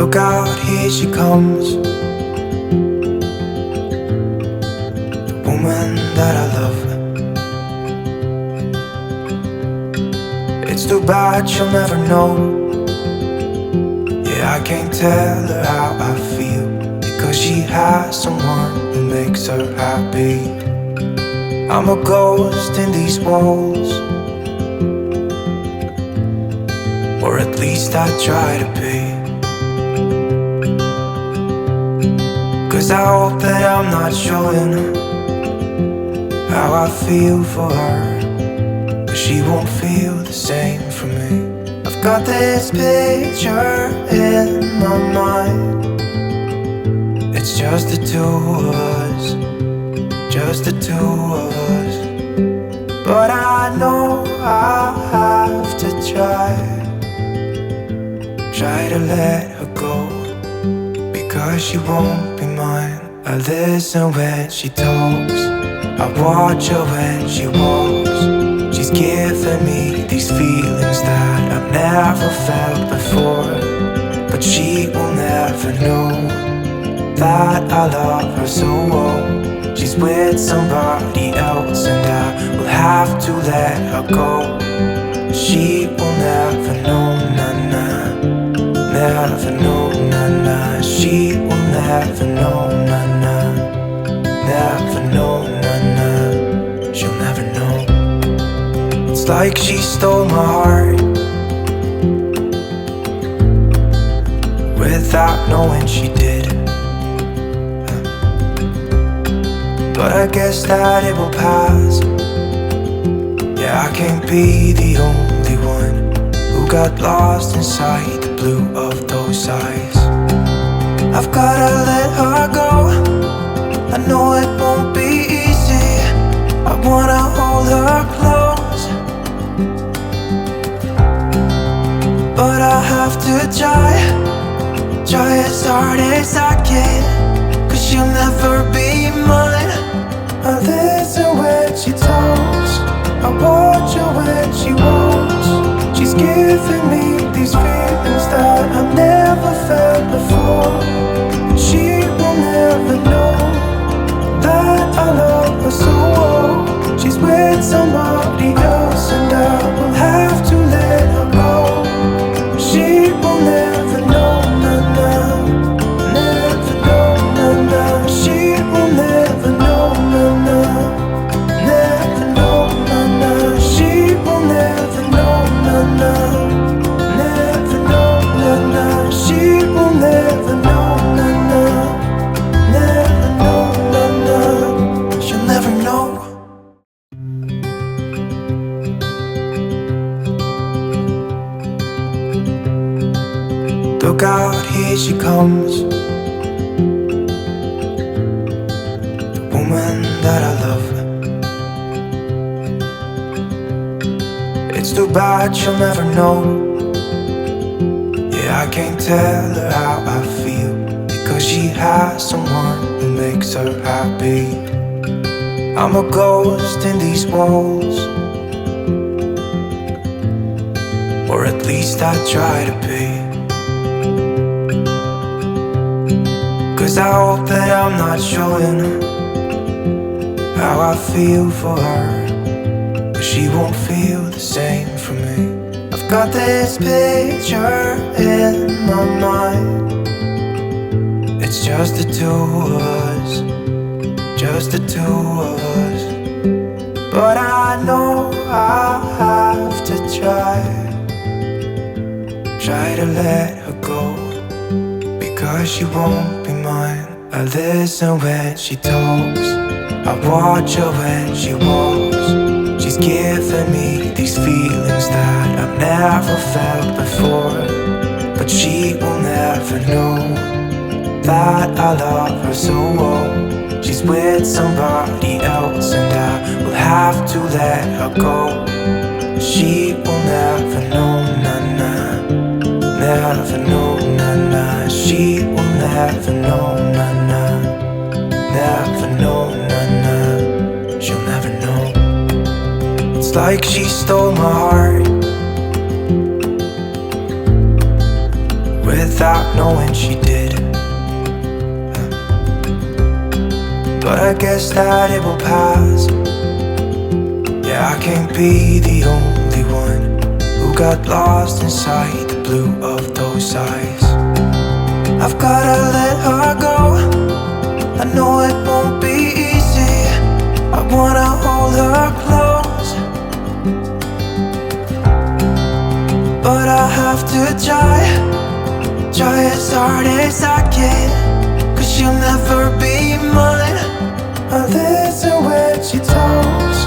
Look out, here she comes, the woman that I love. It's too bad she'll never know. Yeah, I can't tell her how I feel, because she has someone who makes her happy. I'm a ghost in these walls, or at least I try to be. 'Cause I hope that I'm not showing how I feel for her, but she won't feel the same for me. I've got this picture in my mind. It's just the two of us, just the two of us. But I know I have to try to let her go, because she won't be mine. I listen when she talks, I watch her when she walks. She's giving me these feelings that I've never felt before, but she will never know that I love her so well. She's with somebody else and I will have to let her go. She will never know, nah-nah, never know, nah-nah. She will never know, nah-nah, never know, nah-nah. She'll never know. It's like she stole my heart without knowing she did. But I guess that it will pass. Yeah, I can't be the only one who got lost inside the blue of those eyes. I've gotta let her go, I know it won't be easy. I wanna hold her close, but I have to try as hard as I can, 'cause she'll never be mine. I listen when she talks, I watch her when she walks. She's giving me these feelings that I've never felt before. She will never know that I love her so well. She's with somebody else and I will have to let her go. She will never know, nah-nah, never know, nah-nah. She will never know, nah-nah, never know, nah-nah. She will never know, nah-nah, never know, nah-nah. She will never know, nah-nah, never know, nah-nah. She'll never know. Look out, here she comes, the woman that I love. It's too bad she'll never know. Yeah, I can't tell her how I feel, because she has someone who makes her happy. I'm a ghost in these walls, or at least I try to be. 'Cause I hope that I'm not showing how I feel for her, but she won't feel the same for me. I've got this picture in my mind. It's just the two of us, just the two of us. But I know I have to try to let her go, because she won't be mine. I listen when she talks, I watch her when she walks. She's giving me these feelings that I've never felt before, but she will never know that I love her so well. She's with somebody else and I will have to let her go. She will never know, nah-nah, never know, nah-nah. She will never know, nah-nah, never know, nah-nah. She'll never know. It's like she stole my heart without knowing she did. But I guess that it will pass. Yeah, I can't be the only one who got lost inside the blue of those eyes. I've gotta let her go. I know it won't be easy. I wanna hold her close, but I have to try as hard as I can, 'cause she'll never be mine. I listen when she talks,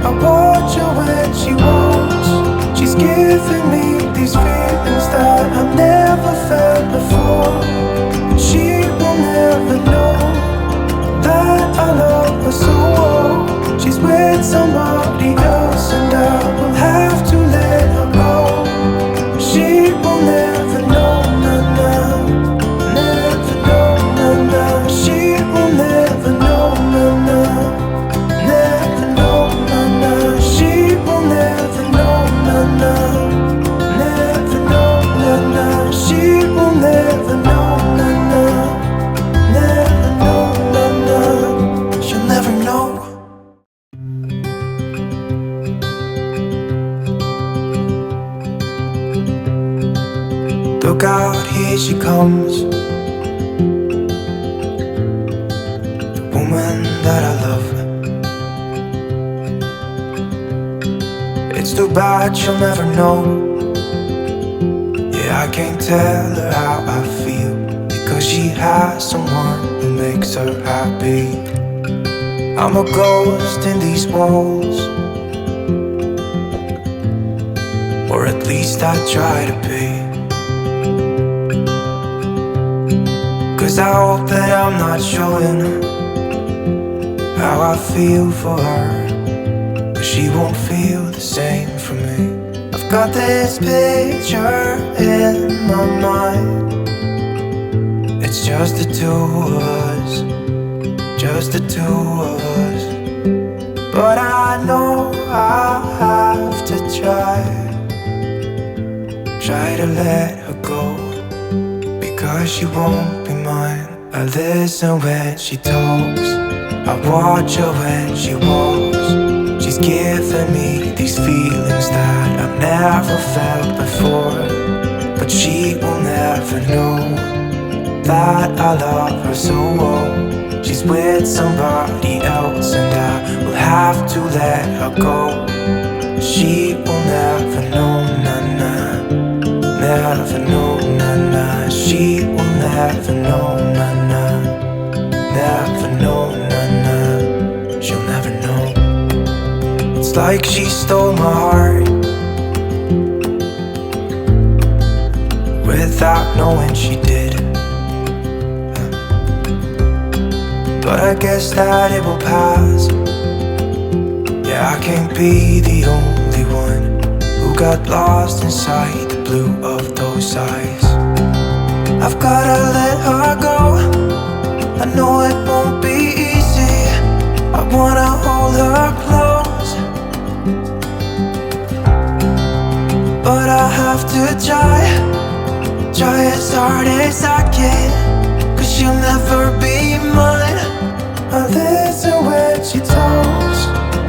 I watch her when she walks. She's giving me these feelings that I've never felt before. She will never know that I love her so well. She's with somebody else and I will have to let her go. She will never know, nah, never know, nah. She will never know, nah, never know, nah. She will never know, nah, never know, nah. She will never know, nah, never know, nah. She'll never know. Look out, here she comes, the woman that I love. It's too bad she'll never know. Yeah, I can't tell her how I feel, because she has someone who makes her happy. I'm a ghost in these walls, or at least I try to be. 'Cause I hope that I'm not showing how I feel for her, but she won't feel the same for me. I've got this picture in my mind. It's just the two of us, just the two of us. But I know I have to try to let her go, because she won't be mine. I listen when she talks, I watch her when she walks. She's giving me these feelings that I've never felt before. But she will never know that I love her so well. She's with somebody else and I will have to let her go. She will never know, nah, nah. Never know, nah, nah. She will never know, nah, nah. Never know, nah, nah. She'll never know. It's like she stole my heart without knowing she did. But I guess that it will pass. Yeah, I can't be the only one who got lost inside the blue of those eyes. I've gotta let her go. I know it won't be easy. I wanna hold her close, but I have to try as hard as I can, 'cause she'll never be mine. I listen when she talks,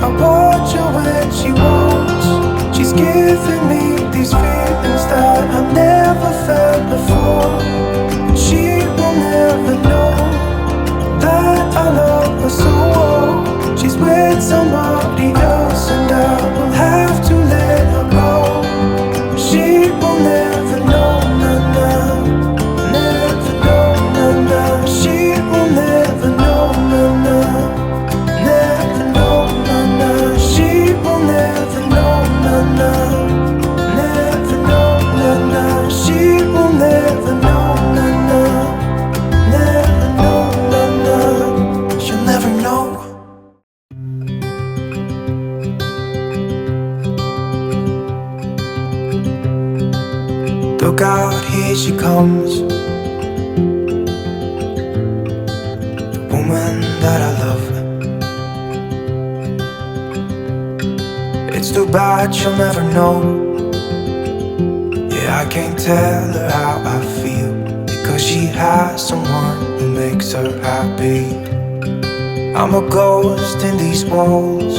I watch her when she walks. She's giving me these feelings that I've never felt before. She will never know that I love her so well. She's with somebody else and I will have to let her go. She will never know, nah, nah. Never know, nah, nah. She will never know, nah, nah. Never know, nah, nah. She will never know, nah, nah. Never know, nah, nah. She will never know, nah, nah. Never know, nah, nah. She'll never know. Look out, here she comes, the woman that I love. It's too bad she'll never know. Yeah, I can't tell her how I feel, she has someone who makes her happy. I'm a ghost in these walls,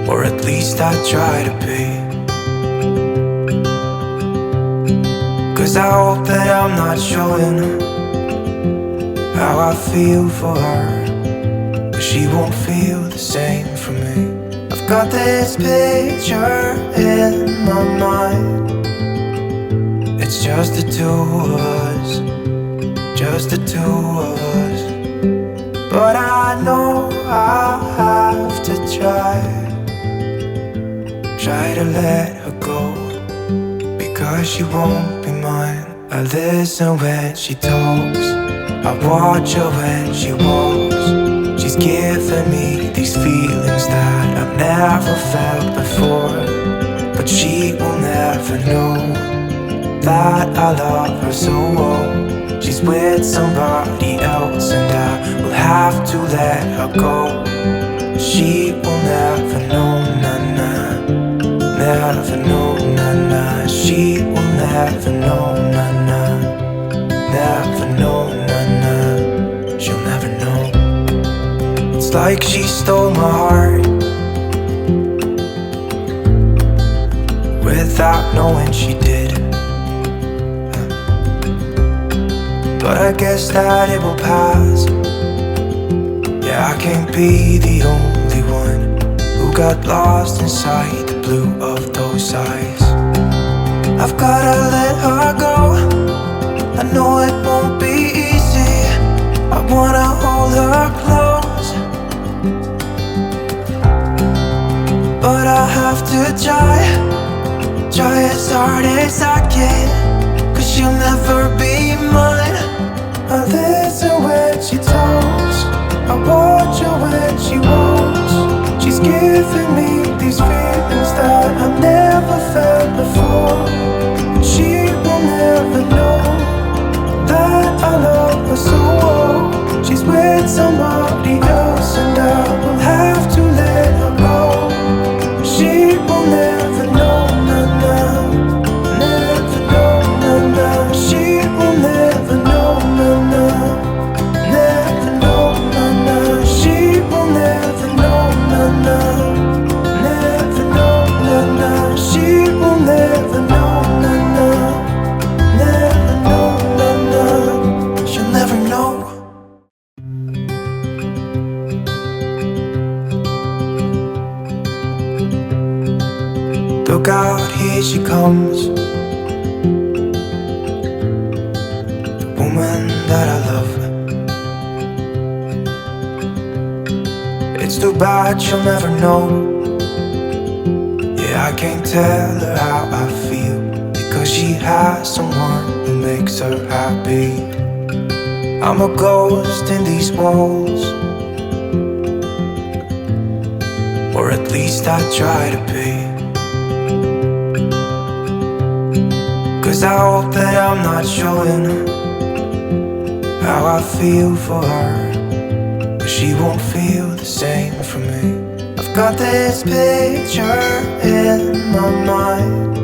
or at least I try to be. 'Cause I hope that I'm not showing how I feel for her, but she won't feel the same for me. I've got this picture in my mind. It's just the two of us, just the two of us. But I know I have to try to let her go, because she won't be mine. I listen when she talks, I watch her when she walks. She's giving me these feelings that I've never felt before, but she will never know that I love her so well. She's with somebody else and I will have to let her go. She will never know, na-na, never know, na-na. She will never know, na-na, never know, na-na. She'll never know. It's like she stole my heart without knowing she did. But I guess that it will pass. Yeah, I can't be the only one who got lost inside the blue of those eyes. I've gotta let her go, I know it won't be easy. I wanna hold her close, but I have to try as hard as I can, 'cause she'll never be mine. I listen when she talks, I watch her when she walks. She's giving me these feelings that I've never felt before. She will never know that I love her so well. She's with somebody else and I will have to let her go. She will never know, na-na, never know, na-na. She will never know, na-na, never know, na-na. She will never know, na-na, never know, na-na. She will never know, na-na, never know, na-na. She'll never know. Look out, here she comes, the woman that I love. It's too bad she'll never know. Yeah, I can't tell her how I feel, because she has someone who makes her happy. I'm a ghost in these walls, or at least I try to be. 'Cause I hope that I'm not showing how I feel for her, but she won't feel the same for me. I've got this picture in my mind.